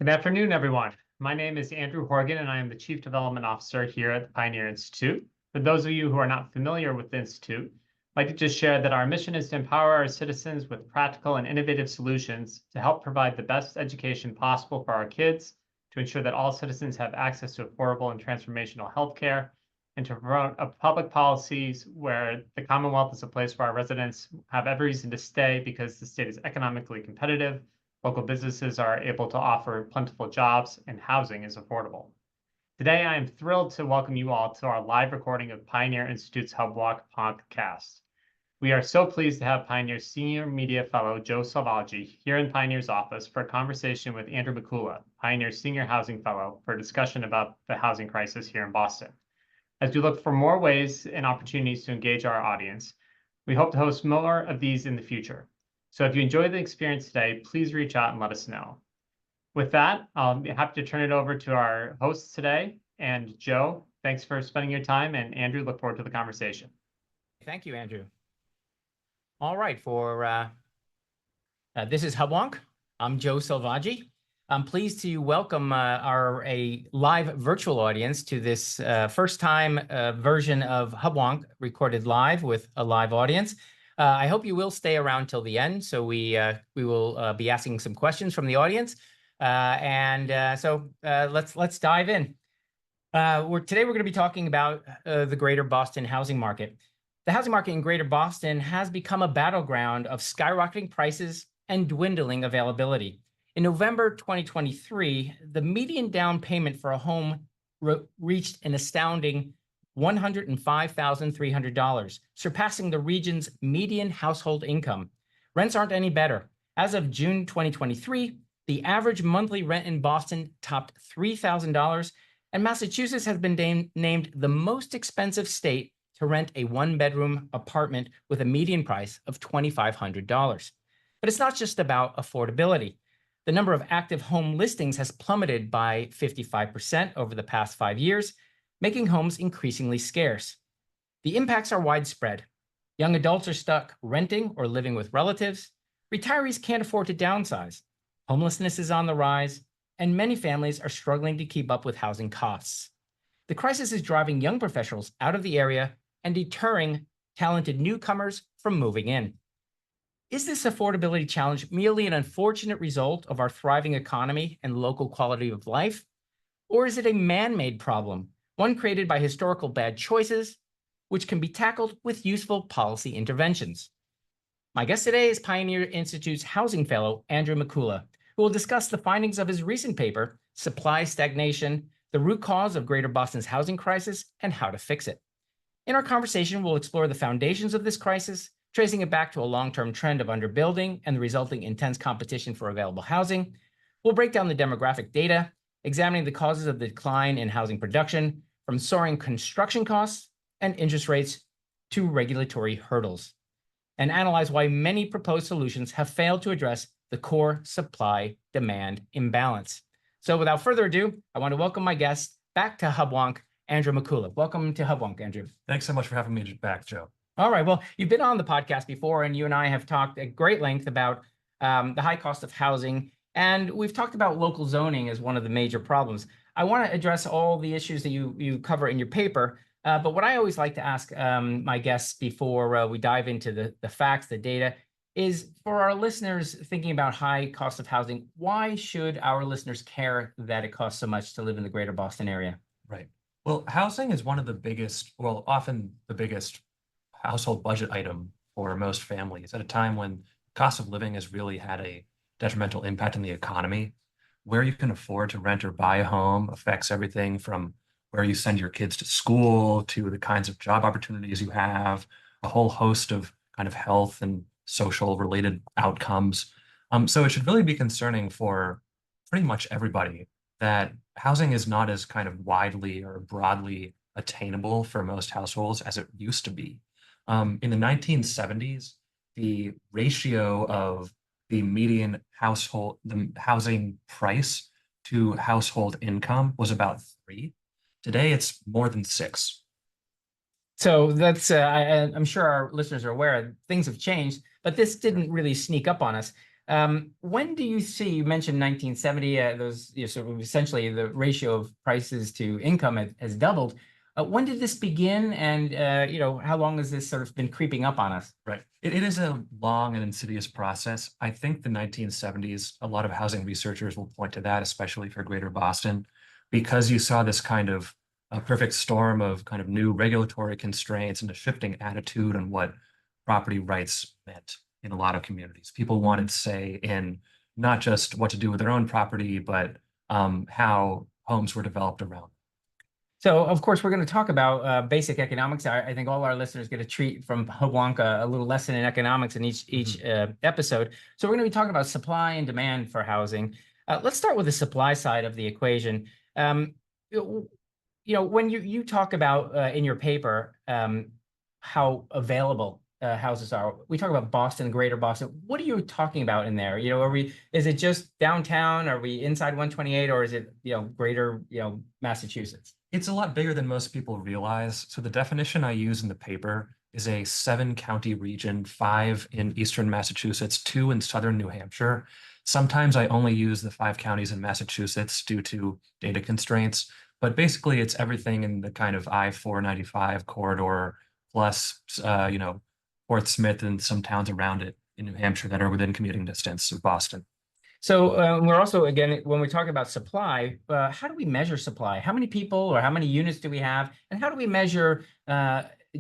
Good afternoon, everyone. My name is Andrew Horgan, and I am the Chief Development Officer here at the Pioneer Institute. For those of you who are not familiar with the Institute, I'd like to just share that our mission is to empower our citizens with practical and innovative solutions to help provide the best education possible for our kids, to ensure that all citizens have access to affordable and transformational healthcare, and to promote public policies where the Commonwealth is a place where our residents have every reason to stay because the state is economically competitive, local businesses are able to offer plentiful jobs, and housing is affordable. Today, I am thrilled to welcome you all to our live recording of Pioneer Institute's Hubwonk podcast. We are so pleased to have Pioneer's Senior Media Fellow, Joe Selvaggi, here in Pioneer's office for a conversation with Andrew Mikula, Pioneer's Senior Housing Fellow, for a discussion about the housing crisis here in Boston. As we look for more ways and opportunities to engage our audience, we hope to host more of these in the future. So if you enjoyed the experience today, please reach out and let us know. With that, I'll be happy to turn it over to our hosts today. And Joe, thanks for spending your time. And Andrew, look forward to the conversation. Thank you, Andrew. All right, this is Hubwonk. I'm Joe Selvaggi. I'm pleased to welcome a live virtual audience to this first time version of Hubwonk recorded live with a live audience. I hope you will stay around till the end, so we will be asking some questions from the audience, so let's dive in. Today we're going to be talking about the Greater Boston housing market. The housing market in Greater Boston has become a battleground of skyrocketing prices and dwindling availability. In November 2023, the median down payment for a home reached an astounding $105,300, surpassing the region's median household income. Rents aren't any better. As of June 2023, the average monthly rent in Boston topped $3,000, and Massachusetts has been named the most expensive state to rent a one-bedroom apartment with a median price of $2,500. But it's not just about affordability. The number of active home listings has plummeted by 55% over the past 5 years, making homes increasingly scarce. The impacts are widespread. Young adults are stuck renting or living with relatives. Retirees can't afford to downsize. Homelessness is on the rise, and many families are struggling to keep up with housing costs. The crisis is driving young professionals out of the area and deterring talented newcomers from moving in. Is this affordability challenge merely an unfortunate result of our thriving economy and local quality of life? Or is it a man-made problem, one created by historical bad choices, which can be tackled with useful policy interventions? My guest today is Pioneer Institute's Housing Fellow, Andrew Mikula, who will discuss the findings of his recent paper, Supply Stagnation, the Root Cause of Greater Boston's Housing Crisis and How to Fix It. In our conversation, we'll explore the foundations of this crisis, tracing it back to a long-term trend of underbuilding and the resulting intense competition for available housing. We'll break down the demographic data, examining the causes of the decline in housing production, from soaring construction costs and interest rates to regulatory hurdles, and analyze why many proposed solutions have failed to address the core supply-demand imbalance. So without further ado, I want to welcome my guest back to Hubwonk, Andrew Mikula. Welcome to Hubwonk, Andrew. Thanks so much for having me back, Joe. All right, well, you've been on the podcast before, and you and I have talked at great length about the high cost of housing, and we've talked about local zoning as one of the major problems. I want to address all the issues that you cover in your paper, but what I always like to ask my guests before we dive into the facts, the data, is for our listeners thinking about high cost of housing, why should our listeners care that it costs so much to live in the Greater Boston area? Right. Well, housing is one of the biggest, often the biggest household budget item for most families at a time when cost of living has really had a detrimental impact on the economy. Where you can afford to rent or buy a home affects everything from where you send your kids to school to the kinds of job opportunities you have, a whole host of kind of health and social related outcomes. So it should really be concerning for pretty much everybody that housing is not as kind of widely or broadly attainable for most households as it used to be. In the 1970s, the ratio of the median household, the housing price to household income was about 3. Today, it's more than 6. So that's, I'm sure our listeners are aware, things have changed, but this didn't really sneak up on us. When do you see, you mentioned 1970, those, sort of essentially the ratio of prices to income has doubled. When did this begin? And, how long has this sort of been creeping up on us? Right. It is a long and insidious process. I think the 1970s, a lot of housing researchers will point to that, especially for Greater Boston, because you saw this kind of a perfect storm of kind of new regulatory constraints and a shifting attitude on what property rights meant in a lot of communities. People wanted say in not just what to do with their own property, but how homes were developed around. So, of course, we're going to talk about basic economics. I think all our listeners get a treat from Hubwonk, a little lesson in economics in each episode. So we're going to be talking about supply and demand for housing. Let's start with the supply side of the equation. When you talk about in your paper how available houses are, we talk about Boston, Greater Boston. What are you talking about in there? Is it just downtown? Are we inside 128, or is it greater Massachusetts? It's a lot bigger than most people realize. So the definition I use in the paper is a 7-county region, 5 in eastern Massachusetts, 2 in southern New Hampshire. Sometimes I only use the 5 counties in Massachusetts due to data constraints, but basically it's everything in the kind of I-495 corridor, plus, Fort Smith and some towns around it in New Hampshire that are within commuting distance of Boston. So we're also, again, when we talk about supply, how do we measure supply? How many people or how many units do we have? And how do we measure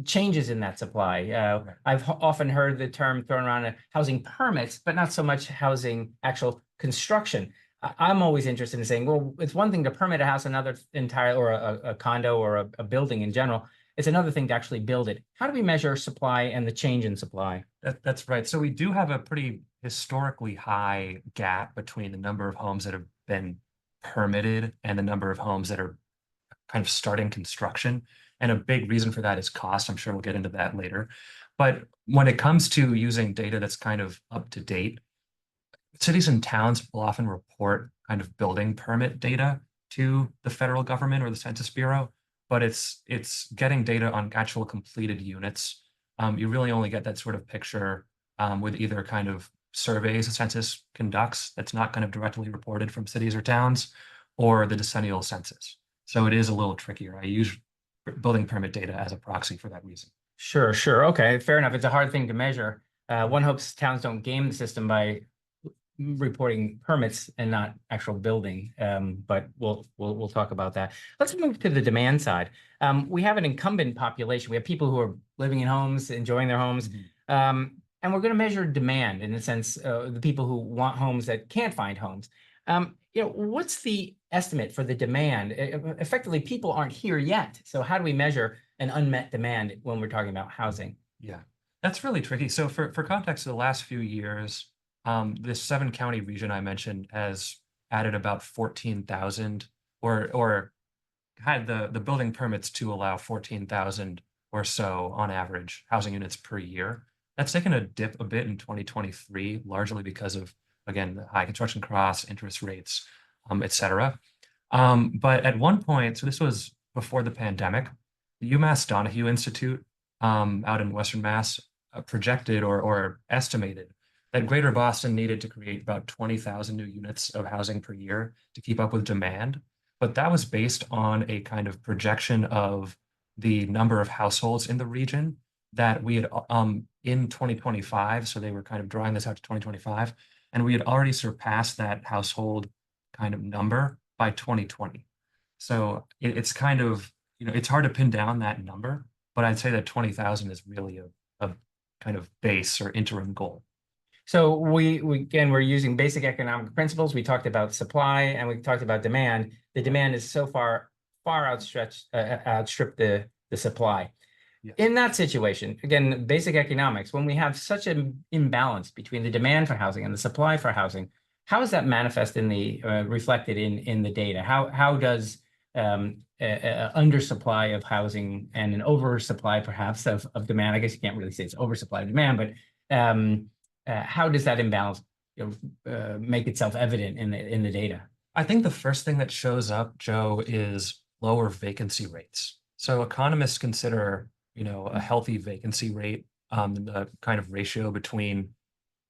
changes in that supply? I've often heard the term thrown around housing permits, but not so much housing actual construction. I'm always interested in saying, well, it's one thing to permit a house, another entirely, or a condo or a building in general. It's another thing to actually build it. How do we measure supply and the change in supply? That's right. So we do have a pretty historically high gap between the number of homes that have been permitted and the number of homes that are kind of starting construction. And a big reason for that is cost. I'm sure we'll get into that later. But when it comes to using data that's kind of up to date, cities and towns will often report kind of building permit data to the federal government or the Census Bureau, but it's getting data on actual completed units. You really only get that sort of picture with either kind of surveys the census conducts that's not kind of directly reported from cities or towns, or the decennial census. So it is a little trickier. I use building permit data as a proxy for that reason. Sure. Okay, fair enough. It's a hard thing to measure. One hopes towns don't game the system by reporting permits and not actual building, but we'll talk about that. Let's move to the demand side. We have an incumbent population. We have people who are living in homes, enjoying their homes, and we're going to measure demand in the sense the people who want homes that can't find homes. What's the estimate for the demand? Effectively, people aren't here yet. So how do we measure an unmet demand when we're talking about housing? Yeah, that's really tricky. So for context, the last few years, this 7-county region I mentioned has added about 14,000 or had the building permits to allow 14,000 or so on average housing units per year. That's taken a dip a bit in 2023, largely because of, again, the high construction costs, interest rates, et cetera. But at one point, so this was before the pandemic, the UMass Donahue Institute out in Western Mass projected or estimated that Greater Boston needed to create about 20,000 new units of housing per year to keep up with demand. But that was based on a kind of projection of the number of households in the region that we had in 2025. So they were kind of drawing this out to 2025. And we had already surpassed that household kind of number by 2020. So it's kind of, it's hard to pin down that number, but I'd say that 20,000 is really a kind of base or interim goal. So we're using basic economic principles. We talked about supply and we talked about demand. The demand is so far outstripped the supply. Yes. In that situation, again, basic economics, when we have such an imbalance between the demand for housing and the supply for housing, how is that manifest in the reflected in the data? How does undersupply of housing and an oversupply perhaps of demand, I guess you can't really say it's oversupply of demand, but how does that imbalance make itself evident in the data? I think the first thing that shows up, Joe, is lower vacancy rates. So economists consider, a healthy vacancy rate, the kind of ratio between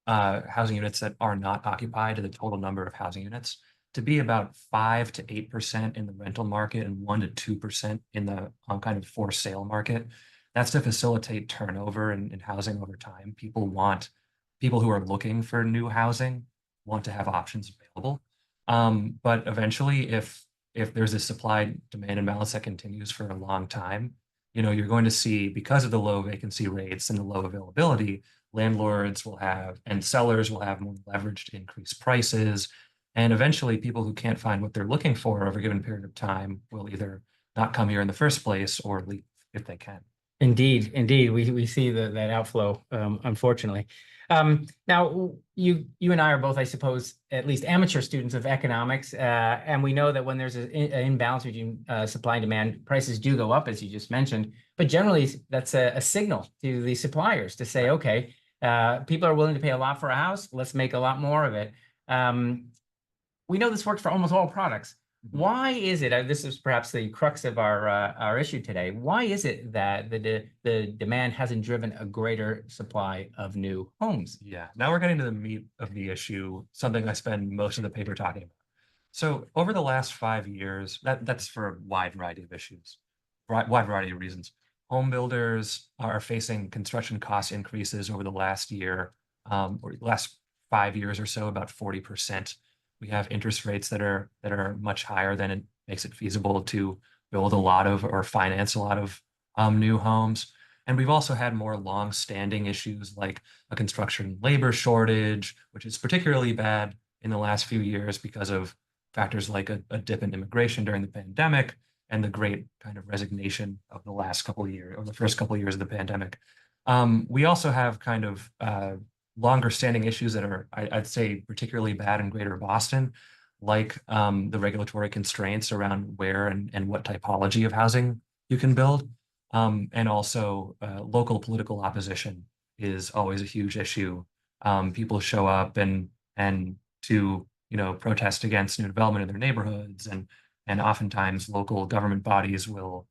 housing units that are not occupied to the total number of housing units to be about 5 to 8% in the rental market and 1 to 2% in the kind of for sale market. That's to facilitate turnover in housing over time. People who are looking for new housing want to have options available. But eventually, if there's a supply demand imbalance that continues for a long time, you're going to see, because of the low vacancy rates and the low availability, landlords will have and sellers will have more leverage to increase prices. And eventually, people who can't find what they're looking for over a given period of time will either not come here in the first place or leave if they can. Indeed, indeed, we see that outflow, unfortunately. Now, you and I are both, I suppose, at least amateur students of economics, and we know that when there's an imbalance between supply and demand, prices do go up, as you just mentioned. But generally, that's a signal to the suppliers to say, okay, people are willing to pay a lot for a house. Let's make a lot more of it. We know this works for almost all products. Why is it, this is perhaps the crux of our issue today, why is it that the demand hasn't driven a greater supply of new homes? Yeah, now we're getting to the meat of the issue, something I spend most of the paper talking about. So over the last 5 years, that's for a wide variety of issues, wide variety of reasons. Home builders are facing construction cost increases over the last year, or last 5 years or so, about 40%. We have interest rates that are much higher than it makes it feasible to build a lot of or finance a lot of new homes. And we've also had more long-standing issues like a construction labor shortage, which is particularly bad in the last few years because of factors like a dip in immigration during the pandemic and the great kind of resignation of the last couple of years or the first couple of years of the pandemic. We also have kind of longer standing issues that are, I'd say, particularly bad in Greater Boston, like the regulatory constraints around where and what typology of housing you can build. And also local political opposition is always a huge issue. People show up and to protest against new development in their neighborhoods, and oftentimes local government bodies will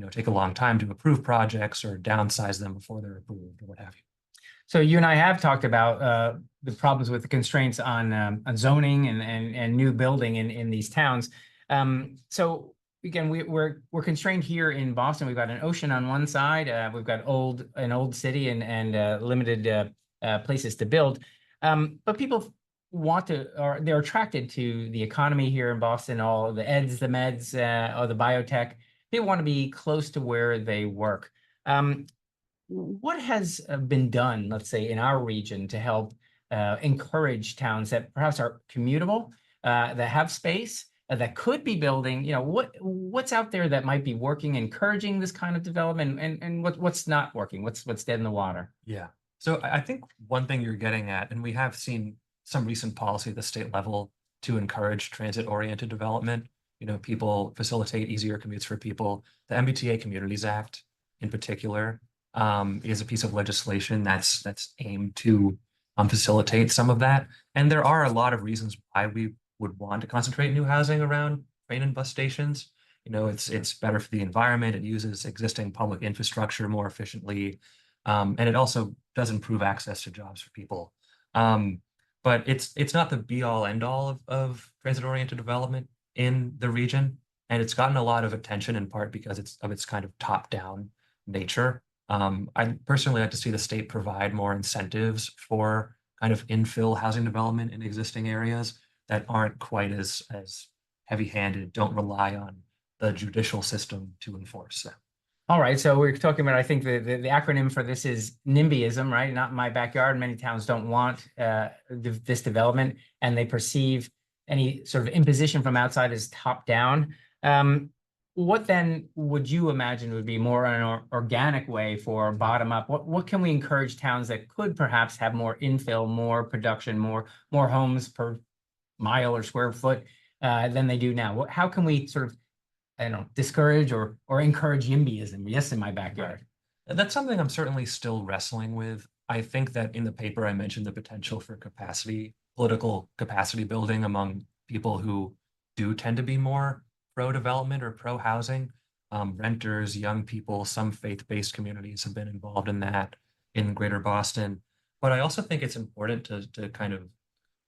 take a long time to approve projects or downsize them before they're approved or what have you. So you and I have talked about the problems with the constraints on zoning and new building in these towns. So again, we're constrained here in Boston. We've got an ocean on one side. We've got an old city and limited places to build. But people want to, or they're attracted to the economy here in Boston, all the eds, the meds, or the biotech. People want to be close to where they work. What has been done, let's say, in our region to help encourage towns that perhaps are commutable, that have space, that could be building? What's out there that might be working, encouraging this kind of development, and what's not working? What's dead in the water? Yeah. So I think one thing you're getting at, and we have seen some recent policy at the state level to encourage transit-oriented development. People facilitate easier commutes for people. The MBTA Communities Act, in particular, is a piece of legislation that's aimed to facilitate some of that. And there are a lot of reasons why we would want to concentrate new housing around train and bus stations. It's better for the environment. It uses existing public infrastructure more efficiently. And it also does improve access to jobs for people. But it's not the be all end all of transit-oriented development in the region. And it's gotten a lot of attention in part because of its kind of top-down nature. I personally like to see the state provide more incentives for kind of infill housing development in existing areas that aren't quite as heavy-handed, don't rely on the judicial system to enforce them. All right, so we're talking about, I think the acronym for this is NIMBYism, right? Not in my backyard. Many towns don't want this development, and they perceive any sort of imposition from outside as top down. What then would you imagine would be more an organic way for bottom up? What can we encourage towns that could perhaps have more infill, more production, more homes per mile or square foot than they do now? How can we sort of, I don't know, discourage or encourage NIMBYism? Yes, in my backyard. Right. That's something I'm certainly still wrestling with. I think that in the paper I mentioned the potential for political capacity building among people who do tend to be more pro-development or pro-housing. Renters, young people, some faith-based communities have been involved in that in Greater Boston. But I also think it's important to kind of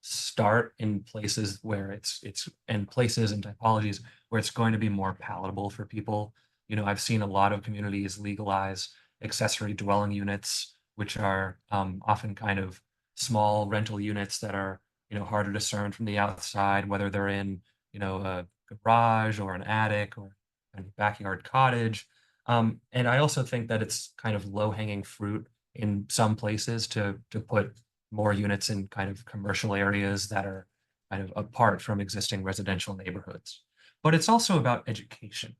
start in places where it's and places and typologies where it's going to be more palatable for people. You know, I've seen a lot of communities legalize accessory dwelling units, which are often kind of small rental units that are, you know, harder to discern from the outside, whether they're in, you know, a garage or an attic or a backyard cottage. And I also think that it's kind of low-hanging fruit in some places to put more units in kind of commercial areas that are kind of apart from existing residential neighborhoods. But it's also about education,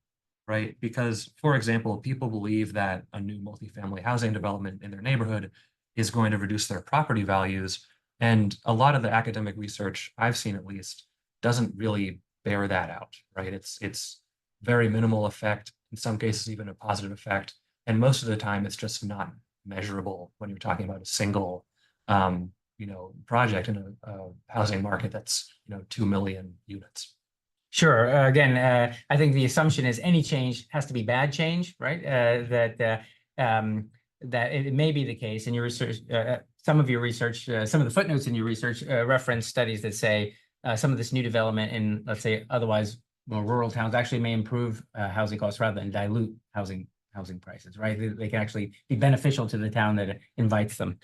right? Because, for example, people believe that a new multifamily housing development in their neighborhood is going to reduce their property values. And a lot of the academic research I've seen, at least, doesn't really bear that out, right? It's very minimal effect, in some cases even a positive effect. And most of the time, it's just not measurable when you're talking about a single you know, project in a housing market that's, you know, 2 million units. Sure. Again, I think the assumption is any change has to be bad change, right? That it may be the case in your research. Some of your research, some of the footnotes in your research reference studies that say some of this new development in, let's say, otherwise more rural towns actually may improve housing costs rather than dilute housing prices, right? They can actually be beneficial to the town that invites them.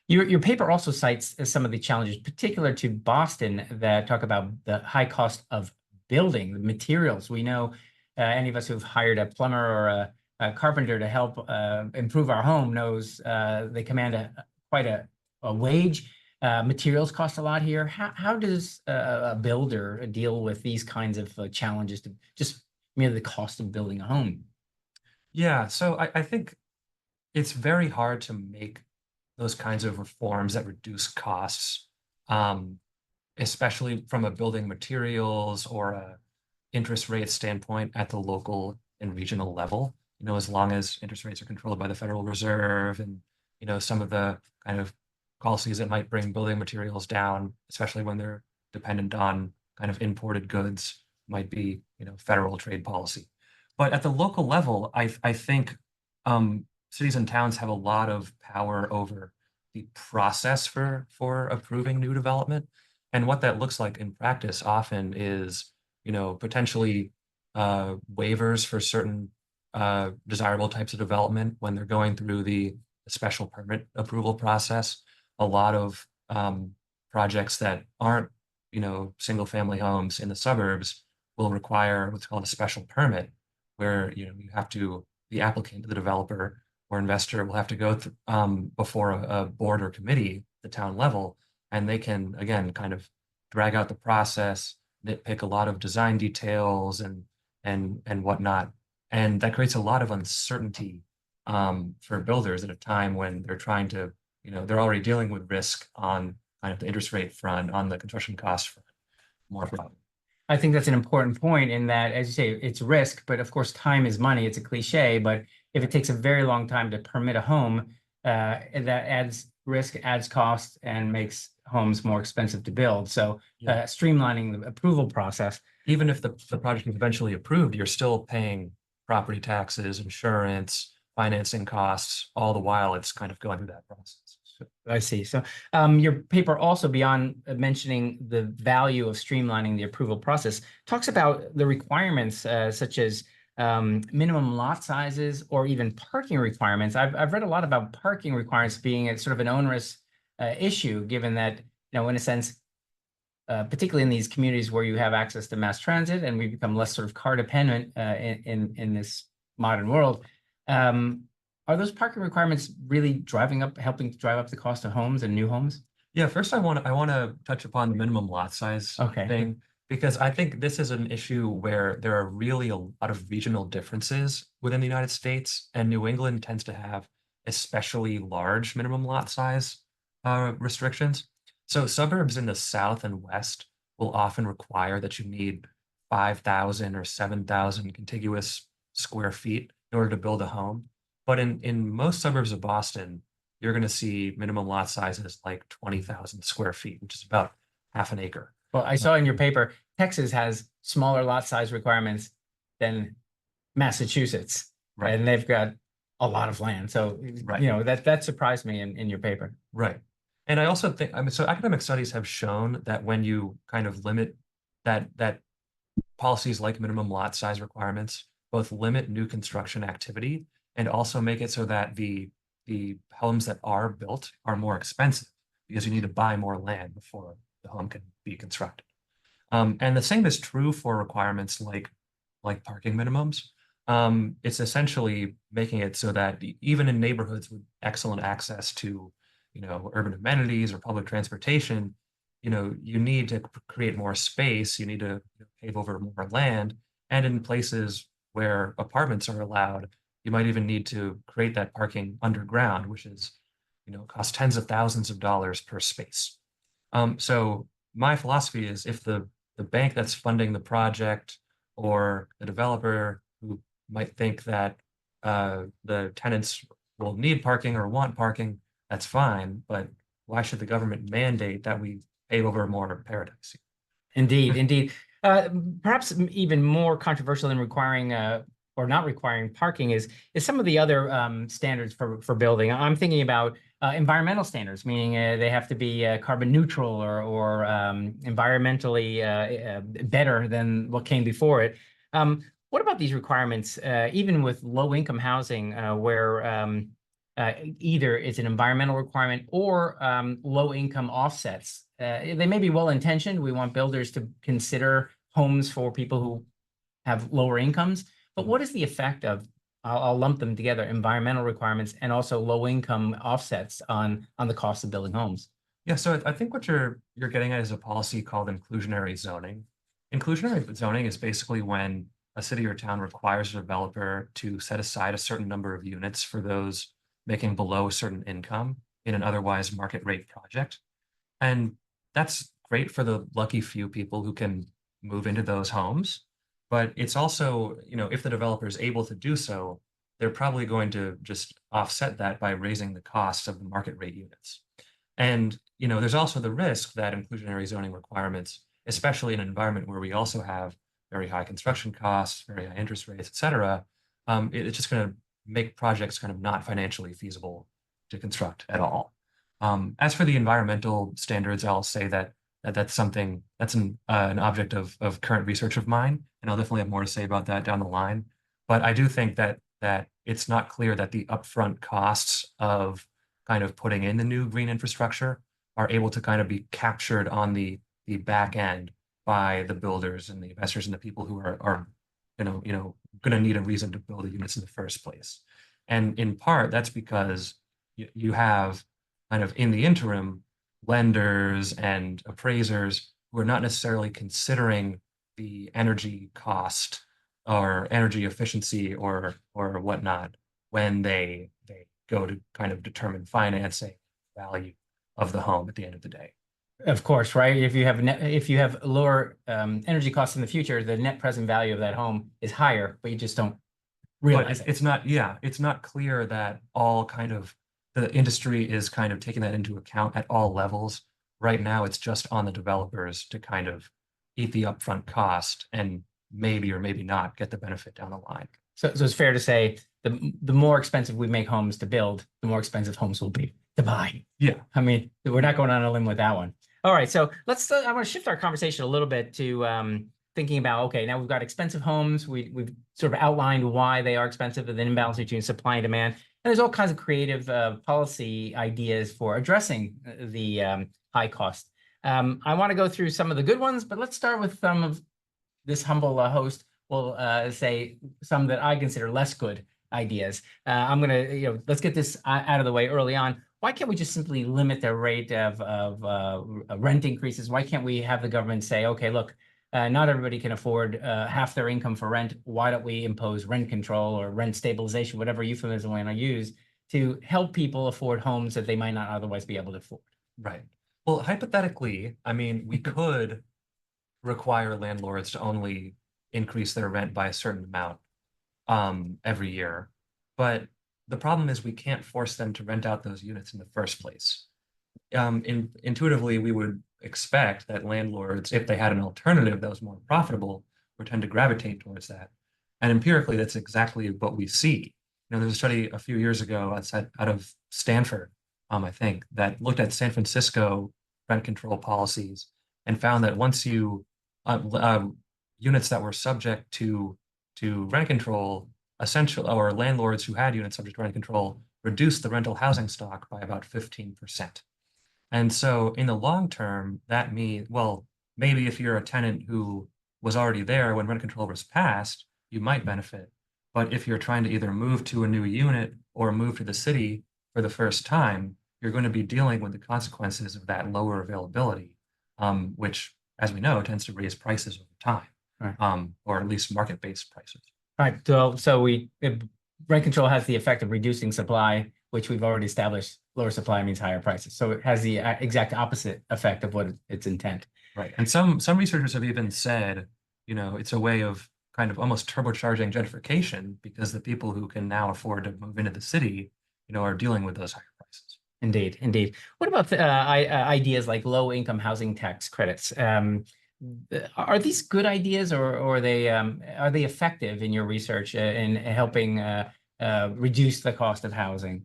Your paper also cites some of the challenges particular to Boston that talk about the high cost of building, the materials. We know any of us who've hired a plumber or a carpenter to help improve our home knows they command quite a wage. Materials cost a lot here. How does a builder deal with these kinds of challenges to just merely the cost of building a home? Yeah, so I think it's very hard to make those kinds of reforms that reduce costs, especially from a building materials or a interest rate standpoint at the local and regional level. You know, as long as interest rates are controlled by the Federal Reserve and, you know, some of the kind of policies that might bring building materials down, especially when they're dependent on kind of imported goods, might be, you know, federal trade policy. But at the local level, I think cities and towns have a lot of power over the process for approving new development. And what that looks like in practice often is, you know, potentially waivers for certain desirable types of development when they're going through the special permit approval process. A lot of projects that aren't, you know, single family homes in the suburbs will require what's called a special permit, where, you know, you have to, the applicant, the developer or investor will have to go before a board or committee, the town level, and they can, again, kind of drag out the process, nitpick a lot of design details and whatnot. And that creates a lot of uncertainty for builders at a time when they're trying to, you know, they're already dealing with risk on kind of the interest rate front, on the construction cost front, more broadly. I think that's an important point in that, as you say, it's risk, but of course, time is money. It's a cliche, but if it takes a very long time to permit a home, that adds risk, adds cost, and makes homes more expensive to build. So streamlining the approval process. Even if the project is eventually approved, you're still paying property taxes, insurance, financing costs, all the while it's kind of going through that process. I see. So your paper also, beyond mentioning the value of streamlining the approval process, talks about the requirements such as minimum lot sizes or even parking requirements. I've read a lot about parking requirements being a sort of an onerous issue, given that, you know, in a sense, particularly in these communities where you have access to mass transit and we become less sort of car dependent in this modern world. Are those parking requirements really helping to drive up the cost of homes and new homes? Yeah, first I want to touch upon the minimum lot size thing, because I think this is an issue where there are really a lot of regional differences within the United States, and New England tends to have especially large minimum lot size restrictions. So suburbs in the South and West will often require that you need 5,000 or 7,000 contiguous square feet in order to build a home. But in most suburbs of Boston, you're going to see minimum lot sizes like 20,000 square feet, which is about half an acre. Well, I saw in your paper, Texas has smaller lot size requirements than Massachusetts, Right. and they've got a lot of land. So, Right. you know, that surprised me in your paper. Right. And I also think, I mean, so academic studies have shown that when you kind of limit that policies like minimum lot size requirements both limit new construction activity and also make it so that the homes that are built are more expensive because you need to buy more land before the home can be constructed. And the same is true for requirements like parking minimums. It's essentially making it so that even in neighborhoods with excellent access to, urban amenities or public transportation, you need to create more space. You need to pave over more land. And in places where apartments are allowed, you might even need to create that parking underground, which is, cost tens of thousands of dollars per space. So my philosophy is if the bank that's funding the project or the developer who might think that the tenants will need parking or want parking, that's fine. But why should the government mandate that we pave over more paradise? Indeed, indeed. Uh, Perhaps even more controversial than requiring or not requiring parking is some of the other standards for building. I'm thinking about environmental standards, meaning they have to be carbon neutral or environmentally better than what came before it. What about these requirements, even with low-income housing, where either it's an environmental requirement or low-income offsets? They may be well-intentioned. We want builders to consider homes for people who have lower incomes. But what is the effect of, I'll lump them together, environmental requirements and also low-income offsets on the cost of building homes? Yeah, so I think what you're getting at is a policy called inclusionary zoning. Inclusionary zoning is basically when a city or town requires a developer to set aside a certain number of units for those making below a certain income in an otherwise market rate project. And that's great for the lucky few people who can move into those homes. But it's also, if the developer is able to do so, they're probably going to just offset that by raising the cost of the market rate units. And, there's also the risk that inclusionary zoning requirements, especially in an environment where we also have very high construction costs, very high interest rates, et cetera, it's just going to make projects kind of not financially feasible to construct at all. As for the environmental standards, I'll say that's something that's an object of current research of mine, and I'll definitely have more to say about that down the line. But I do think that it's not clear that the upfront costs of kind of putting in the new green infrastructure are able to kind of be captured on the back end by the builders and the investors and the people who are going to need a reason to build the units in the first place. And in part, that's because you have kind of in the interim lenders and appraisers who are not necessarily considering the energy cost or energy efficiency or whatnot when they go to kind of determine financing value of the home at the end of the day. Of course, right? If you have lower energy costs in the future, the net present value of that home is higher, but you just don't realize But it's not clear that all kind of the industry is kind of taking that into account at all levels. Right now, it's just on the developers to kind of eat the upfront cost and maybe or maybe not get the benefit down the line. So it's fair to say the more expensive we make homes to build, the more expensive homes will be to buy. Yeah. I mean, we're not going on a limb with that one. All right, so I want to shift our conversation a little bit to thinking about, okay, now we've got expensive homes. We've sort of outlined why they are expensive and the imbalance between supply and demand. And there's all kinds of creative policy ideas for addressing the high cost. I want to go through some of the good ones, but let's start with some of this humble host will say some that I consider less good ideas. I'm going to, let's get this out of the way early on. Why can't we just simply limit the rate of rent increases? Why can't we have the government say, okay, look, not everybody can afford half their income for rent. Why don't we impose rent control or rent stabilization, whatever euphemism we want to use, to help people afford homes that they might not otherwise be able to afford? Right. Well, hypothetically, I mean, we could require landlords to only increase their rent by a certain amount every year. But the problem is we can't force them to rent out those units in the first place. Intuitively, we would expect that landlords, if they had an alternative that was more profitable, would tend to gravitate towards that. And empirically, that's exactly what we see. there's a study a few years ago out of Stanford, I think, that looked at San Francisco rent control policies and found that once units that were subject to rent control, essential or landlords who had units subject to rent control reduced the rental housing stock by about 15%. And so in the long term, that means, well, maybe if you're a tenant who was already there when rent control was passed, you might benefit. But if you're trying to either move to a new unit or move to the city for the first time, you're going to be dealing with the consequences of that lower availability, which, as we know, tends to raise prices over time, Right. or at least market-based prices. All right. So rent control has the effect of reducing supply, which we've already established. Lower supply means higher prices. So it has the exact opposite effect of what its intent. Right. And some researchers have even said, it's a way of kind of almost turbocharging gentrification because the people who can now afford to move into the city, are dealing with those higher prices. Indeed, indeed. What about ideas like low-income housing tax credits? Are these good ideas, or are they effective in your research in helping reduce the cost of housing?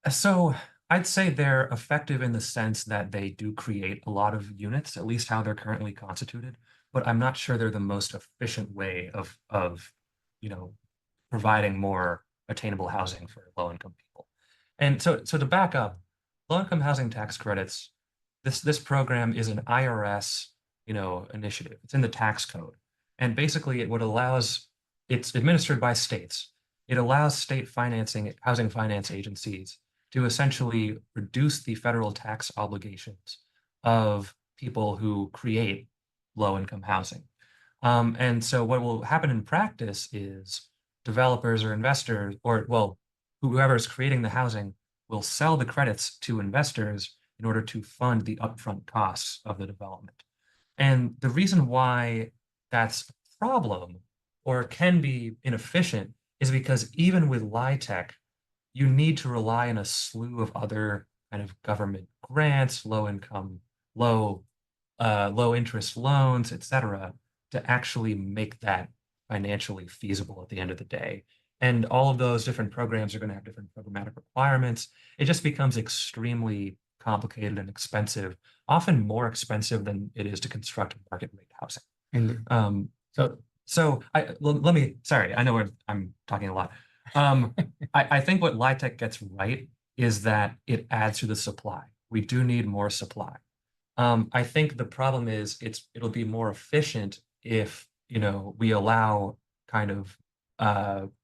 So I'd say they're effective in the sense that they do create a lot of units, at least how they're currently constituted. But I'm not sure they're the most efficient way of providing more attainable housing for low-income people. And so to back up, low-income housing tax credits, this program is an IRS, initiative. It's in the tax code. And basically it's administered by states. It allows state housing finance agencies to essentially reduce the federal tax obligations of people who create low-income housing. And so what will happen in practice is developers or investors, or well, whoever is creating the housing will sell the credits to investors in order to fund the upfront costs of the development. And the reason why that's a problem or can be inefficient is because even with LIHTC, you need to rely on a slew of other kind of government grants, low income, low interest loans, et cetera, to actually make that financially feasible at the end of the day. And all of those different programs are going to have different programmatic requirements. It just becomes extremely complicated and expensive, often more expensive than it is to construct market rate housing. And Let me, sorry, I know I'm talking a lot. I think what LIHTC gets right is that it adds to the supply. We do need more supply. I think the problem is it'll be more efficient if we allow kind of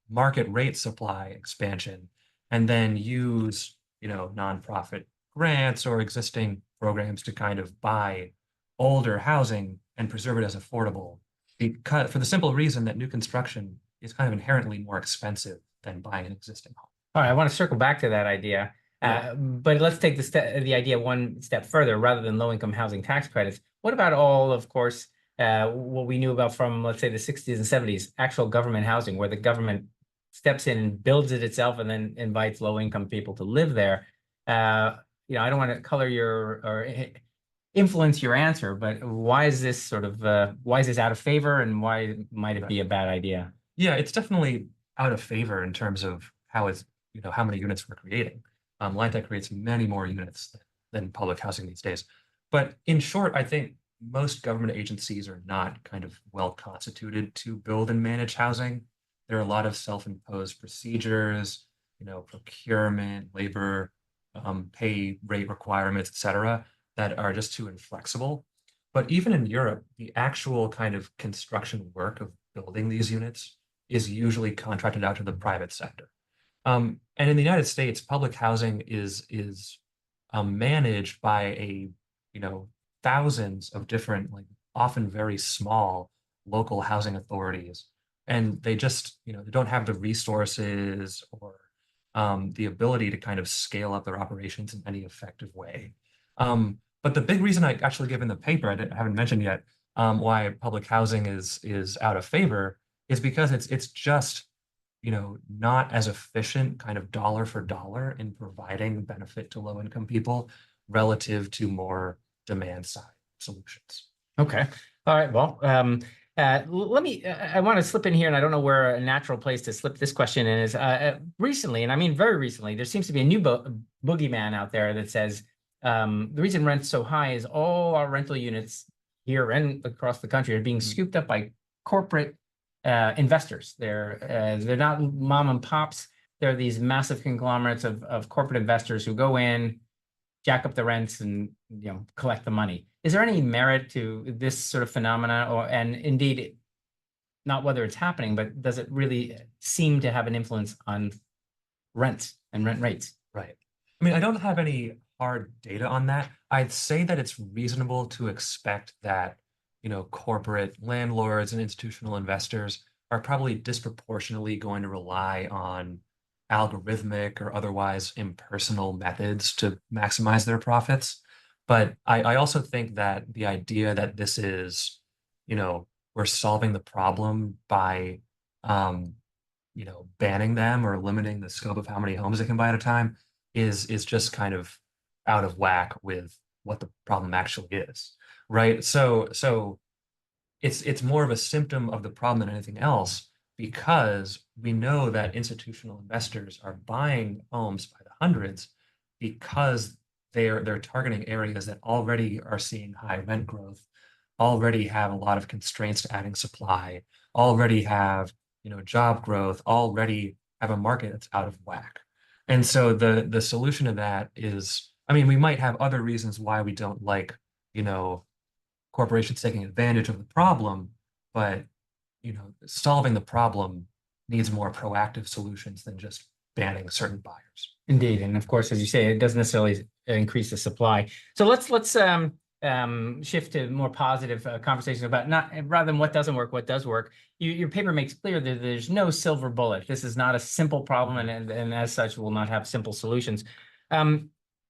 market rate supply expansion and then use nonprofit grants or existing programs to kind of buy older housing and preserve it as affordable. Because for the simple reason that new construction is kind of inherently more expensive than buying an existing home. all right, I want to circle back to that idea. But let's take the idea one step further. Rather than low-income housing tax credits, what about all, of course, what we knew about from, let's say, the 60s and 70s, actual government housing, where the government steps in and builds it itself and then invites low-income people to live there? I don't want to color or influence your answer, but why is this out of favor, and why might it be a bad idea? Yeah, it's definitely out of favor in terms of how many units we're creating. LIHTC creates many more units than public housing these days. But in short, I think most government agencies are not kind of well constituted to build and manage housing. There are a lot of self-imposed procedures, procurement, labor, pay rate requirements, et cetera, that are just too inflexible. But even in Europe, the actual kind of construction work of building these units is usually contracted out to the private sector. And in the United States, public housing is managed by thousands of different, like often very small local housing authorities. And they just, they don't have the resources or the ability to kind of scale up their operations in any effective way. But the big reason I actually give in the paper, I haven't mentioned yet, why public housing is out of favor is because it's just not as efficient kind of dollar for dollar in providing benefit to low income people relative to more demand side solutions. Okay. All right. Well, Let me, I want to slip in here, and I don't know where a natural place to slip this question in is. Recently, and I mean very recently, there seems to be a new boogeyman out there that says the reason rent's so high is all our rental units here and across the country are being scooped up by corporate investors. They're not mom and pops. They're these massive conglomerates of corporate investors who go in, jack up the rents, and collect the money. Is there any merit to this sort of phenomena, and indeed, not whether it's happening, but does it really seem to have an influence on rents and rent rates? Right. I mean, I don't have any hard data on that. I'd say that it's reasonable to expect that, corporate landlords and institutional investors are probably disproportionately going to rely on algorithmic or otherwise impersonal methods to maximize their profits. But I also think that the idea that this is, we're solving the problem by, banning them or limiting the scope of how many homes they can buy at a time is just kind of out of whack with what the problem actually is, right? So it's more of a symptom of the problem than anything else, because we know that institutional investors are buying homes by the hundreds because they're targeting areas that already are seeing high rent growth, already have a lot of constraints to adding supply, already have job growth, already have a market that's out of whack. And so the solution to that is, I mean, we might have other reasons why we don't like, corporations taking advantage of the problem, but solving the problem needs more proactive solutions than just banning certain buyers. Indeed, and of course, as you say, it doesn't necessarily increase the supply. So let's shift to more positive conversation about not rather than what doesn't work, what does work. Your paper makes clear that there's no silver bullet. This is not a simple problem, and as such, will not have simple solutions.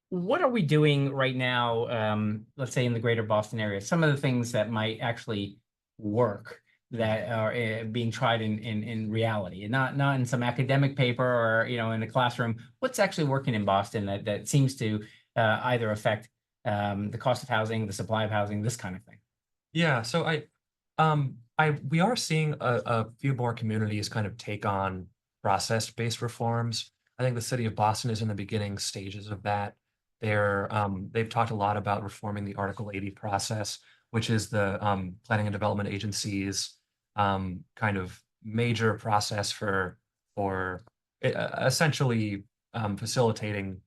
What are we doing right now, let's say in the greater Boston area? Some of the things that might actually work that are being tried in reality, and not in some academic paper or in a classroom. What's actually working in Boston that seems to either affect the cost of housing, the supply of housing, this kind of thing? Yeah, so we are seeing a few more communities kind of take on process-based reforms. I think the city of Boston is in the beginning stages of that. They've talked a lot about reforming the Article 80 process, which is the planning and development agency's kind of major process for essentially facilitating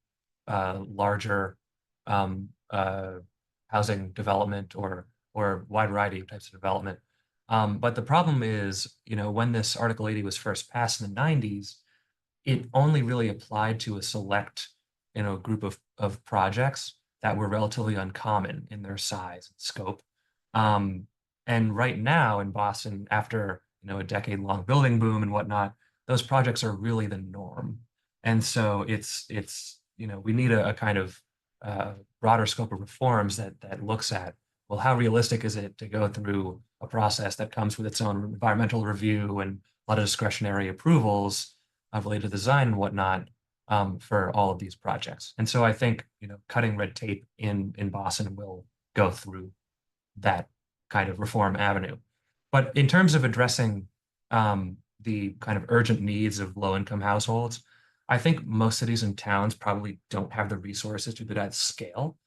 larger housing development or wide variety of types of development. But the problem is, when this Article 80 was first passed in the 90s, it only really applied to a select, group of projects that were relatively uncommon in their size and scope. And right now in Boston, after a decade-long building boom and whatnot, those projects are really the norm. And so it's we need a kind of broader scope of reforms that looks at, well, how realistic is it to go through a process that comes with its own environmental review and a lot of discretionary approvals related to design and whatnot for all of these projects. And so I think cutting red tape in Boston will go through that kind of reform avenue. But in terms of addressing the kind of urgent needs of low-income households, I think most cities and towns probably don't have the resources to do that at scale.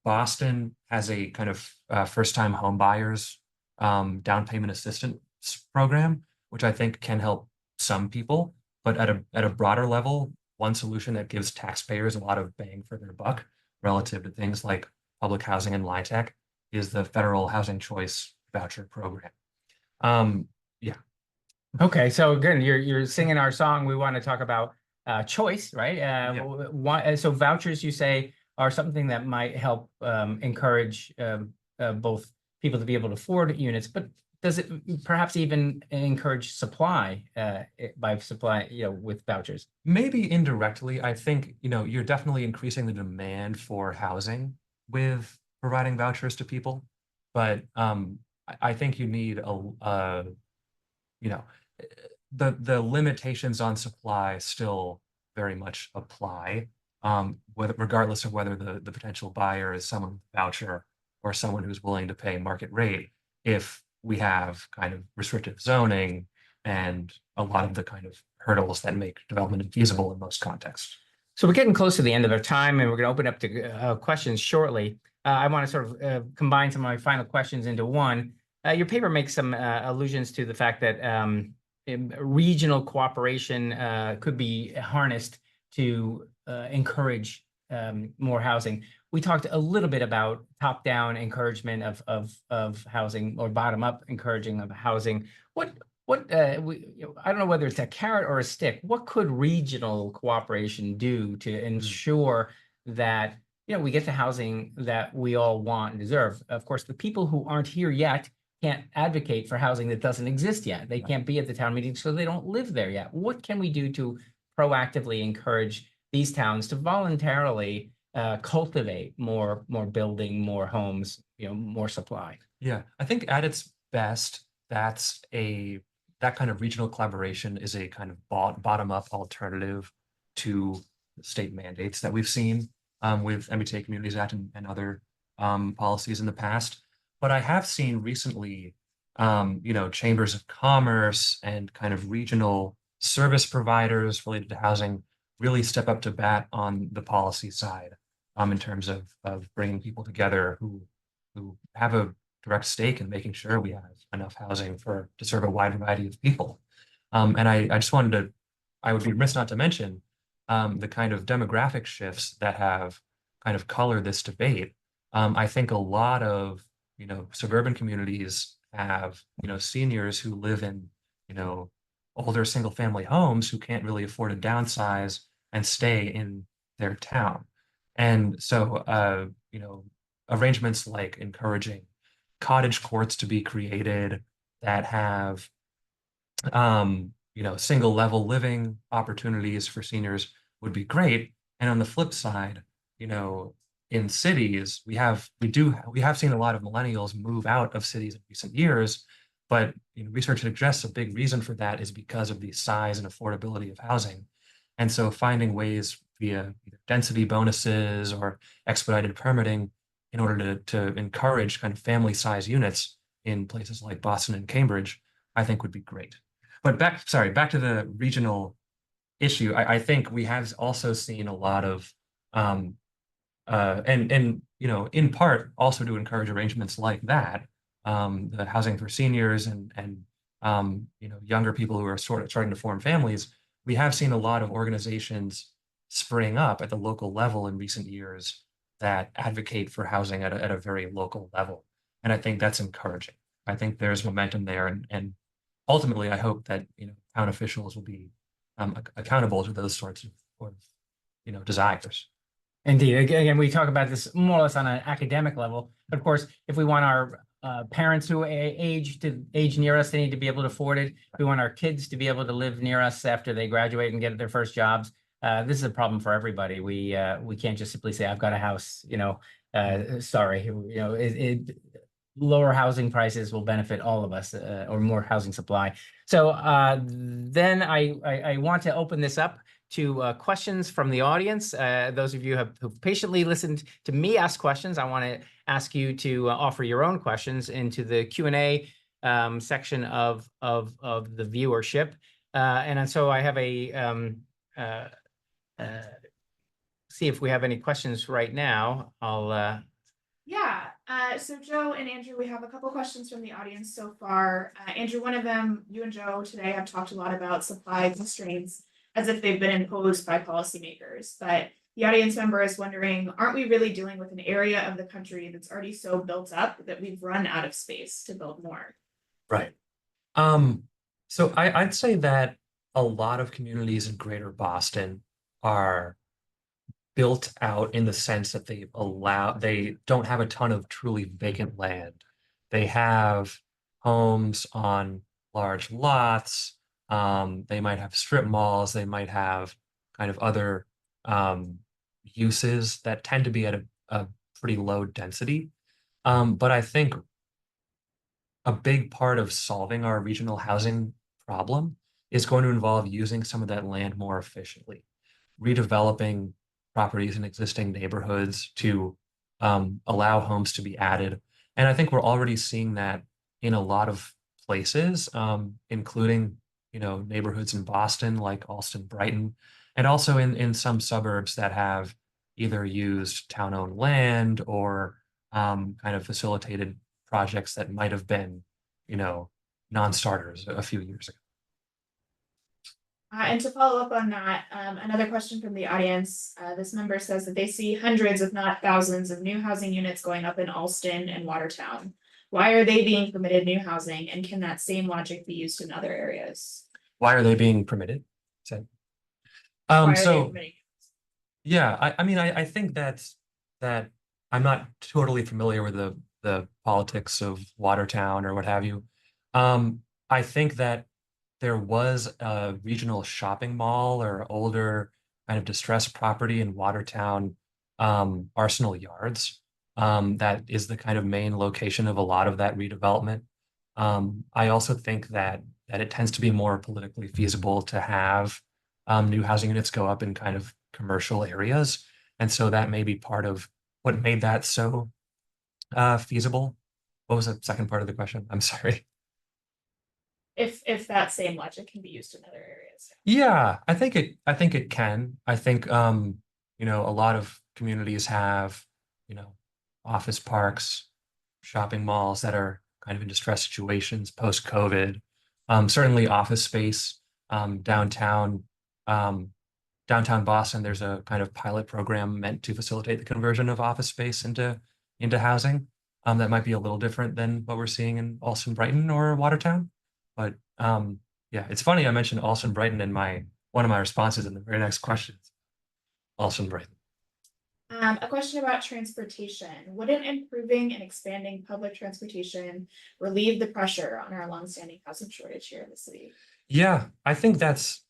Boston has a kind of first-time home buyers down payment assistance program, which I think can help some people. But at a broader level, one solution that gives taxpayers a lot of bang for their buck relative to things like public housing and LIHTC is the Federal Housing Choice Voucher Program. Yeah. Okay, so again, you're singing our song. We want to talk about choice, right? So vouchers, you say, are something that might help encourage both people to be able to afford units, but does it perhaps even encourage supply by supply, with vouchers? Maybe indirectly. I think, you're definitely increasing the demand for housing with providing vouchers to people. But I think you need the limitations on supply still very much apply, regardless of whether the potential buyer is someone with a voucher or someone who's willing to pay market rate. If we have kind of restrictive zoning and a lot of the kind of hurdles that make development infeasible in most contexts. So we're getting close to the end of our time, and we're going to open up to questions shortly. I want to sort of combine some of my final questions into one. Your paper makes some allusions to the fact that regional cooperation could be harnessed to encourage more housing. We talked a little bit about top-down encouragement of housing, or bottom-up encouraging of housing. I don't know whether it's a carrot or a stick. What could regional cooperation do to ensure that we get the housing that we all want and deserve? Of course, the people who aren't here yet can't advocate for housing that doesn't exist yet. They can't be at the town meeting, so they don't live there yet. What can we do to proactively encourage these towns to voluntarily cultivate more building, more homes, more supply? Yeah, I think at its best, that kind of regional collaboration is a kind of bottom-up alternative to state mandates that we've seen with MBTA Communities Act and other policies in the past. But I have seen recently, chambers of commerce and kind of regional service providers related to housing really step up to bat on the policy side in terms of bringing people together who have a direct stake in making sure we have enough housing to serve a wide variety of people. And I just I would be remiss not to mention the kind of demographic shifts that have kind of colored this debate. I think a lot of, suburban communities have, seniors who live in, older single family homes who can't really afford to downsize and stay in their town. And so, arrangements like encouraging cottage courts to be created that have single level living opportunities for seniors would be great. And on the flip side, in cities, we have seen a lot of millennials move out of cities in recent years, but research suggests a big reason for that is because of the size and affordability of housing. And so finding ways via either density bonuses or expedited permitting in order to encourage kind of family size units in places like Boston and Cambridge, I think would be great. But back to the regional issue. I think we have also seen a lot of, in part also to encourage arrangements like that, the housing for seniors and younger people who are sort of starting to form families. We have seen a lot of organizations spring up at the local level in recent years that advocate for housing at a very local level. And I think that's encouraging. I think there's momentum there. And ultimately, I hope that, town officials will be accountable to those sorts of desires. Indeed. Again, we talk about this more or less on an academic level. But of course, if we want our parents who age near us, they need to be able to afford it. If we want our kids to be able to live near us after they graduate and get their first jobs. This is a problem for everybody. We can't just simply say, I've got a house, sorry, lower housing prices will benefit all of us, or more housing supply. So then I want to open this up to questions from the audience. Those of you who've patiently listened to me ask questions, I want to ask you to offer your own questions into the Q&A section of the viewership. And so I have see if we have any questions right now. Yeah. So Joe and Andrew, we have a couple questions from the audience so far. Andrew, one of them, you and Joe today have talked a lot about supply constraints as if they've been imposed by policymakers. But the audience member is wondering, aren't we really dealing with an area of the country that's already so built up that we've run out of space to build more? Right. So I'd say that a lot of communities in Greater Boston are built out in the sense that they don't have a ton of truly vacant land. They have homes on large lots. They might have strip malls. They might have kind of other uses that tend to be at a pretty low density. But I think a big part of solving our regional housing problem is going to involve using some of that land more efficiently, redeveloping properties in existing neighborhoods to allow homes to be added. And I think we're already seeing that in a lot of places, including, neighborhoods in Boston like Allston, Brighton, and also in some suburbs that have either used town-owned land or kind of facilitated projects that might have been, non-starters a few years ago. And to follow up on that, another question from the audience. This member says that they see hundreds, if not thousands, of new housing units going up in Allston and Watertown. Why are they being permitted new housing, and can that same logic be used in other areas? Why are they being permitted? Said. Why are they So permitting? yeah, I mean, I think that I'm not totally familiar with the politics of Watertown or what have you. I think that there was a regional shopping mall or older kind of distressed property in Watertown, Arsenal Yards. That is the kind of main location of a lot of that redevelopment. I also think that it tends to be more politically feasible to have new housing units go up in kind of commercial areas. And so that may be part of what made that so feasible. What was the second part of the question? I'm sorry. If that same logic can be used in other areas. Yeah, I think it can. I think a lot of communities have, office parks, shopping malls that are kind of in distressed situations post-COVID. Certainly office space, downtown, downtown Boston, there's a kind of pilot program meant to facilitate the conversion of office space into housing. That might be a little different than what we're seeing in Allston, Brighton, or Watertown. But yeah, it's funny I mentioned Allston, Brighton in one of my responses in the very next questions. Allston, Brighton. A question about transportation. Wouldn't improving and expanding public transportation relieve the pressure on our longstanding housing shortage here in the city? Yeah, I think that's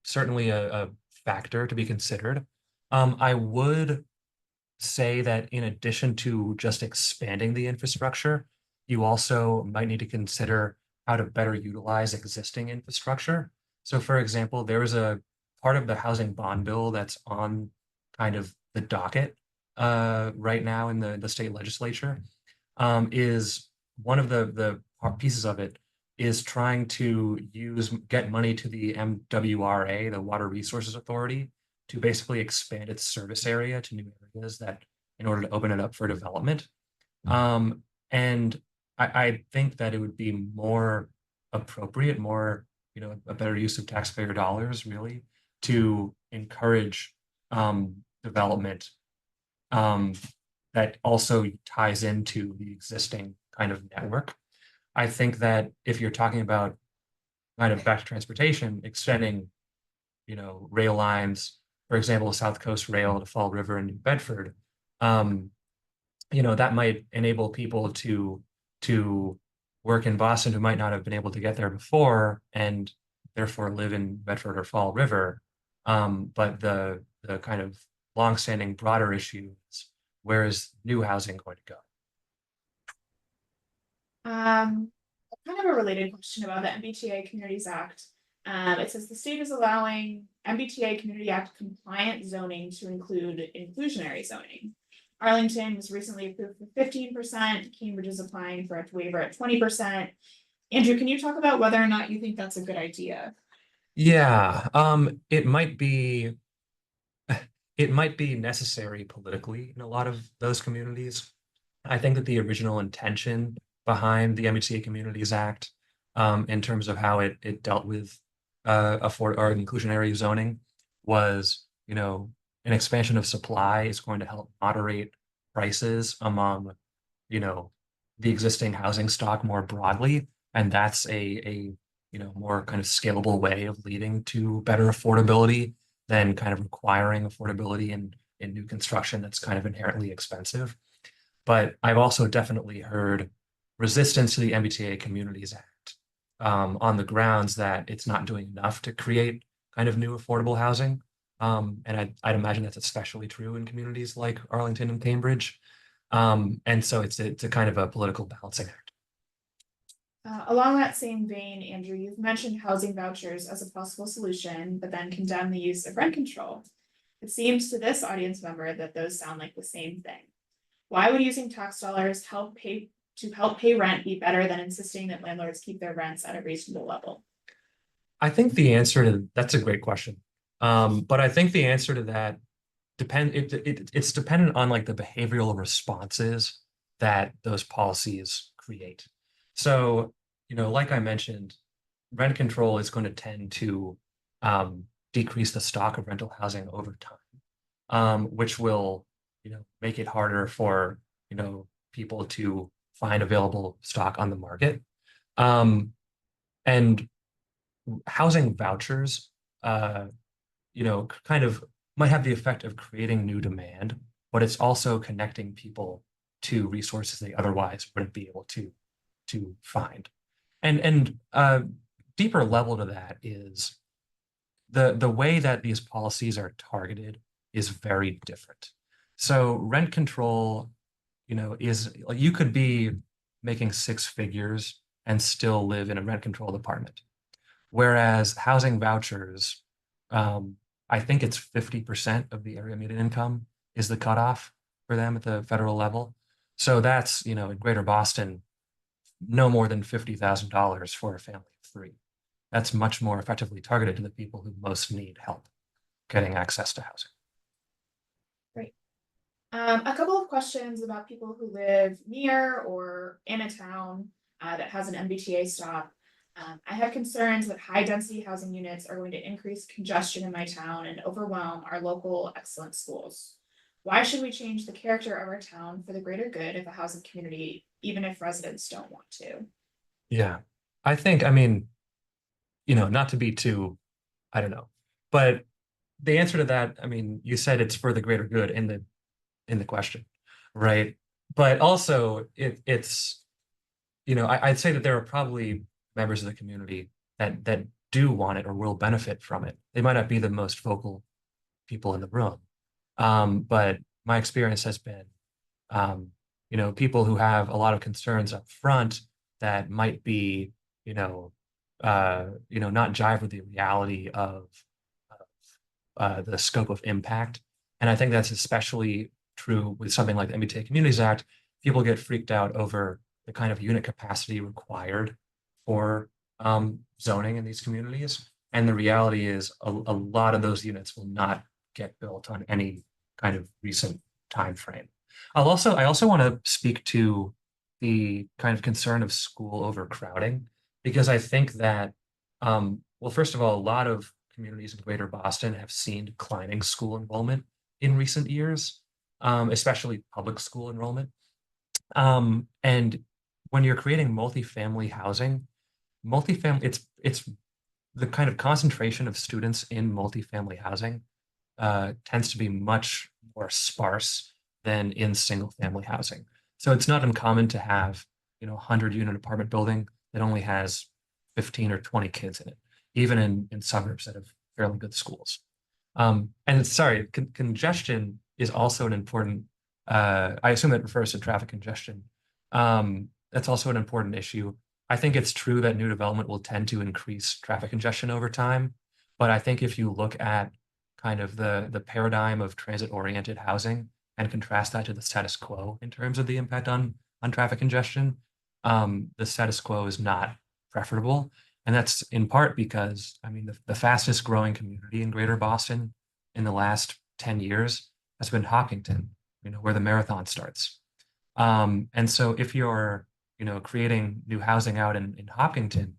certainly a factor to be considered. I would say that in addition to just expanding the infrastructure, you also might need to consider how to better utilize existing infrastructure. So for example, there is a part of the housing bond bill that's on kind of the docket right now in the state legislature, is one of the pieces of it is trying to get money to the MWRA, the Water Resources Authority, to basically expand its service area to new areas that in order to open it up for development. And I think that it would be more appropriate, a better use of taxpayer dollars, really, to encourage development that also ties into the existing kind of network. I think that if you're talking about kind of back to transportation, extending, rail lines, for example, South Coast Rail to Fall River and New Bedford, that might enable people to work in Boston who might not have been able to get there before and therefore live in Bedford or Fall River. But the kind of longstanding broader issue is, where is new housing going to go? Kind of a related question about the MBTA Communities Act. It says the state is allowing MBTA Community Act compliant zoning to include inclusionary zoning. Arlington was recently approved for 15%. Cambridge is applying for a waiver at 20%. Andrew, can you talk about whether or not you think that's a good idea? Yeah, it might be necessary politically in a lot of those communities. I think that the original intention behind the MBTA Communities Act, in terms of how it dealt with inclusionary zoning, was, an expansion of supply is going to help moderate prices among, the existing housing stock more broadly, and that's a more kind of scalable way of leading to better affordability than kind of requiring affordability in new construction that's kind of inherently expensive. But I've also definitely heard resistance to the MBTA Communities Act on the grounds that it's not doing enough to create kind of new affordable housing. And I'd imagine that's especially true in communities like Arlington and Cambridge. And so it's a kind of a political balancing act. Along that same vein, Andrew, you've mentioned housing vouchers as a possible solution, but then condemn the use of rent control. It seems to this audience member that those sound like the same thing. Why would using tax dollars help pay to help pay rent be better than insisting that landlords keep their rents at a reasonable level? I think the answer to that's a great question. But I think the answer to that it's dependent on like the behavioral responses that those policies create. So, like I mentioned, rent control is going to tend to decrease the stock of rental housing over time, which will, make it harder for, people to find available stock on the market. And housing vouchers, kind of might have the effect of creating new demand, but it's also connecting people to resources they otherwise wouldn't be able to find. And deeper level to that is the way that these policies are targeted is very different. So rent control, is like you could be making six figures and still live in a rent controlled apartment. Whereas housing vouchers, I think it's 50% of the area median income is the cutoff for them at the federal level. So that's, in Greater Boston, no more than $50,000 for a family of three. That's much more effectively targeted to the people who most need help getting access to housing. Great. A couple of questions about people who live near or in a town that has an MBTA stop. I have concerns that high density housing units are going to increase congestion in my town and overwhelm our local excellent schools. Why should we change the character of our town for the greater good of a housing community, even if residents don't want to? Yeah, I mean, not to be too, I don't know, but the answer to that, I mean, you said it's for the greater good in the question, right? But also it's, I'd say that there are probably members of the community that do want it or will benefit from it. They might not be the most vocal people in the room. But my experience has been, people who have a lot of concerns up front that might be, not jive with the reality of the scope of impact. And I think that's especially true with something like the MBTA Communities Act. People get freaked out over the kind of unit capacity required for zoning in these communities. And the reality is a lot of those units will not get built on any kind of recent time frame. I also want to speak to the kind of concern of school overcrowding, because I think that, well, first of all, a lot of communities in Greater Boston have seen declining school enrollment in recent years, especially public school enrollment. And when you're creating multifamily housing, it's the kind of concentration of students in multifamily housing tends to be much more sparse than in single family housing. So it's not uncommon to have, 100-unit apartment building that only has 15 or 20 kids in it, even in suburbs that have fairly good schools. And sorry, congestion is also an important, I assume that refers to traffic congestion. That's also an important issue. I think it's true that new development will tend to increase traffic congestion over time. But I think if you look at kind of the paradigm of transit-oriented housing and contrast that to the status quo in terms of the impact on traffic congestion, the status quo is not preferable. And that's in part because, I mean, the fastest growing community in Greater Boston in the last 10 years has been Hopkinton, where the marathon starts. And so if you're, creating new housing out in Hopkinton,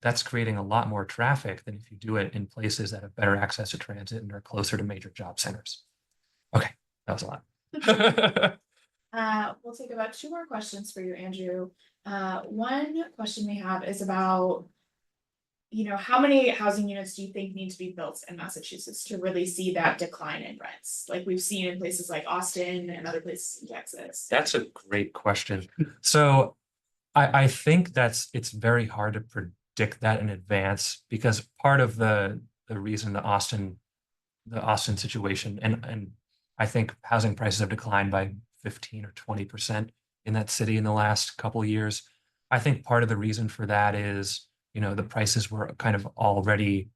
that's creating a lot more traffic than if you do it in places that have better access to transit and are closer to major job centers. Okay, that was a lot. We'll take about two more questions for you, Andrew. One question we have is about, how many housing units do you think need to be built in Massachusetts to really see that decline in rents, like we've seen in places like Austin and other places in Texas? That's a great question. So I think it's very hard to predict that in advance, because part of the reason the Austin situation, and I think housing prices have declined by 15 or 20% in that city in the last couple of years. I think part of the reason for that is, the prices were kind of already,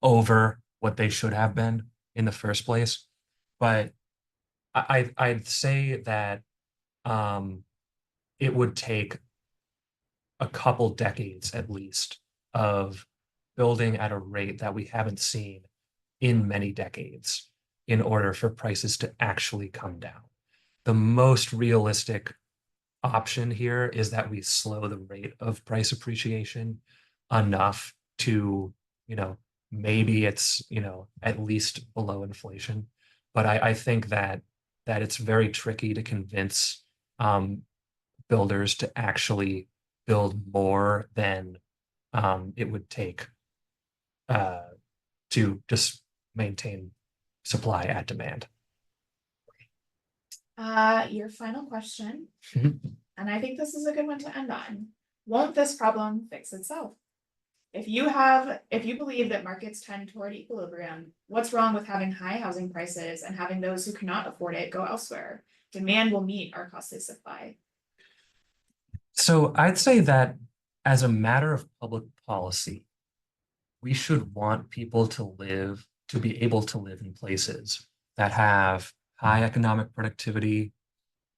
over what they should have been in the first place. But I'd say that it would take a couple decades at least of building at a rate that we haven't seen in many decades in order for prices to actually come down. The most realistic option here is that we slow the rate of price appreciation enough to, maybe it's, at least below inflation. But I think that it's very tricky to convince builders to actually build more than it would take to just maintain supply at demand. Your final question, and I think this is a good one to end on. Won't this problem fix itself? If you believe that markets tend toward equilibrium, what's wrong with having high housing prices and having those who cannot afford it go elsewhere? Demand will meet our costly supply. So I'd say that as a matter of public policy, we should want people to be able to live in places that have high economic productivity,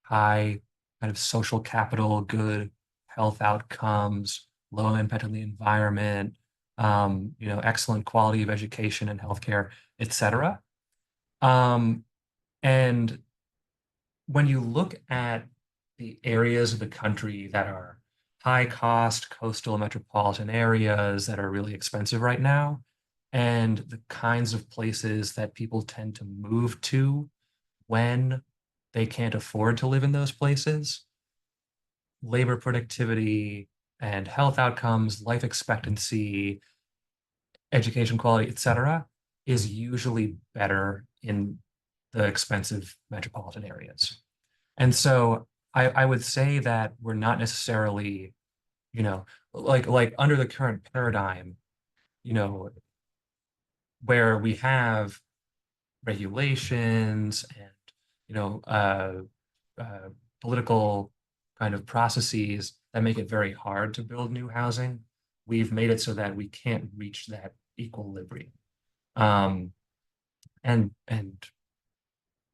high kind of social capital, good health outcomes, low impact on the environment, excellent quality of education and healthcare, et cetera. And when you look at the areas of the country that are high cost coastal metropolitan areas that are really expensive right now, and the kinds of places that people tend to move to when they can't afford to live in those places, labor productivity and health outcomes, life expectancy, education quality, et cetera, is usually better in the expensive metropolitan areas. And so I would say that we're not necessarily, like under the current paradigm, where we have regulations and political kind of processes that make it very hard to build new housing. We've made it so that we can't reach that equilibrium, and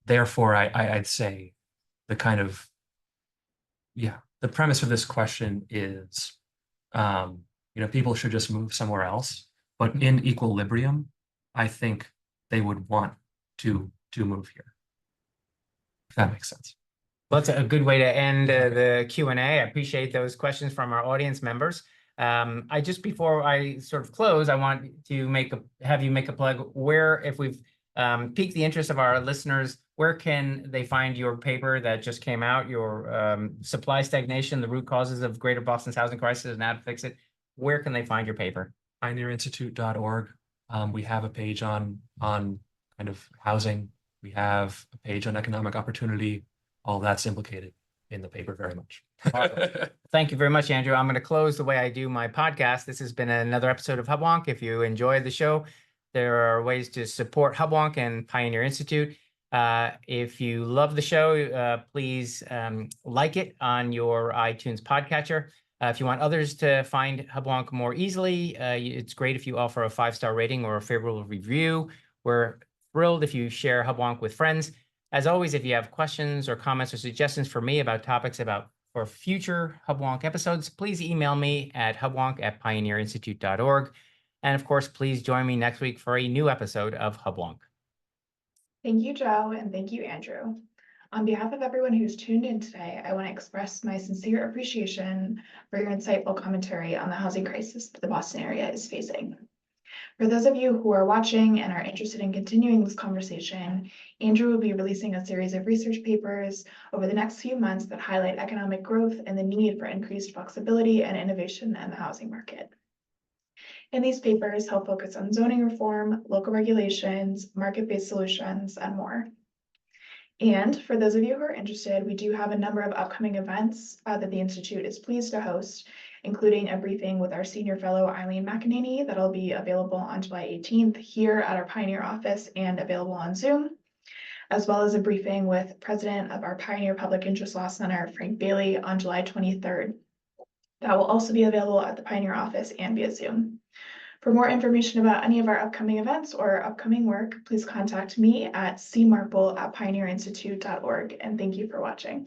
therefore I'd say the kind of the premise of this question is people should just move somewhere else, but in equilibrium, I think they would want to move here. If that makes sense. Well, that's a good way to end the Q&A. I appreciate those questions from our audience members. Before I sort of close, I want to have you make a plug where, if we've piqued the interest of our listeners, where can they find your paper that just came out, your Supply Stagnation, the Root Causes of Greater Boston's Housing Crisis and How to Fix It? Where can they find your paper? pioneerinstitute.org. We have a page on kind of housing. We have a page on economic opportunity. All that's implicated in the paper very much. Awesome. Thank you very much, Andrew. I'm going to close the way I do my podcast. This has been another episode of Hubwonk. If you enjoyed the show, there are ways to support Hubwonk and Pioneer Institute. If you love the show, please like it on your iTunes podcatcher. If you want others to find Hubwonk more easily, it's great if you offer a 5-star rating or a favorable review. We're thrilled if you share Hubwonk with friends. As always, if you have questions or comments or suggestions for me about topics for future Hubwonk episodes, please email me at hubwonk@pioneerinstitute.org. And of course, please join me next week for a new episode of Hubwonk. Thank you, Joe, and thank you, Andrew. On behalf of everyone who's tuned in today, I want to express my sincere appreciation for your insightful commentary on the housing crisis that the Boston area is facing. For those of you who are watching and are interested in continuing this conversation, Andrew will be releasing a series of research papers over the next few months that highlight economic growth and the need for increased flexibility and innovation in the housing market. In these papers, he'll focus on zoning reform, local regulations, market-based solutions, and more. And for those of you who are interested, we do have a number of upcoming events that the Institute is pleased to host, including a briefing with our senior fellow, Eileen McEnany, that'll be available on July 18th here at our Pioneer office and available on Zoom, as well as a briefing with President of our Pioneer Public Interest Law Center, Frank Bailey, on July 23rd. That will also be available at the Pioneer office and via Zoom. For more information about any of our upcoming events or upcoming work, please contact me at cmarple@pioneerinstitute.org, and thank you for watching.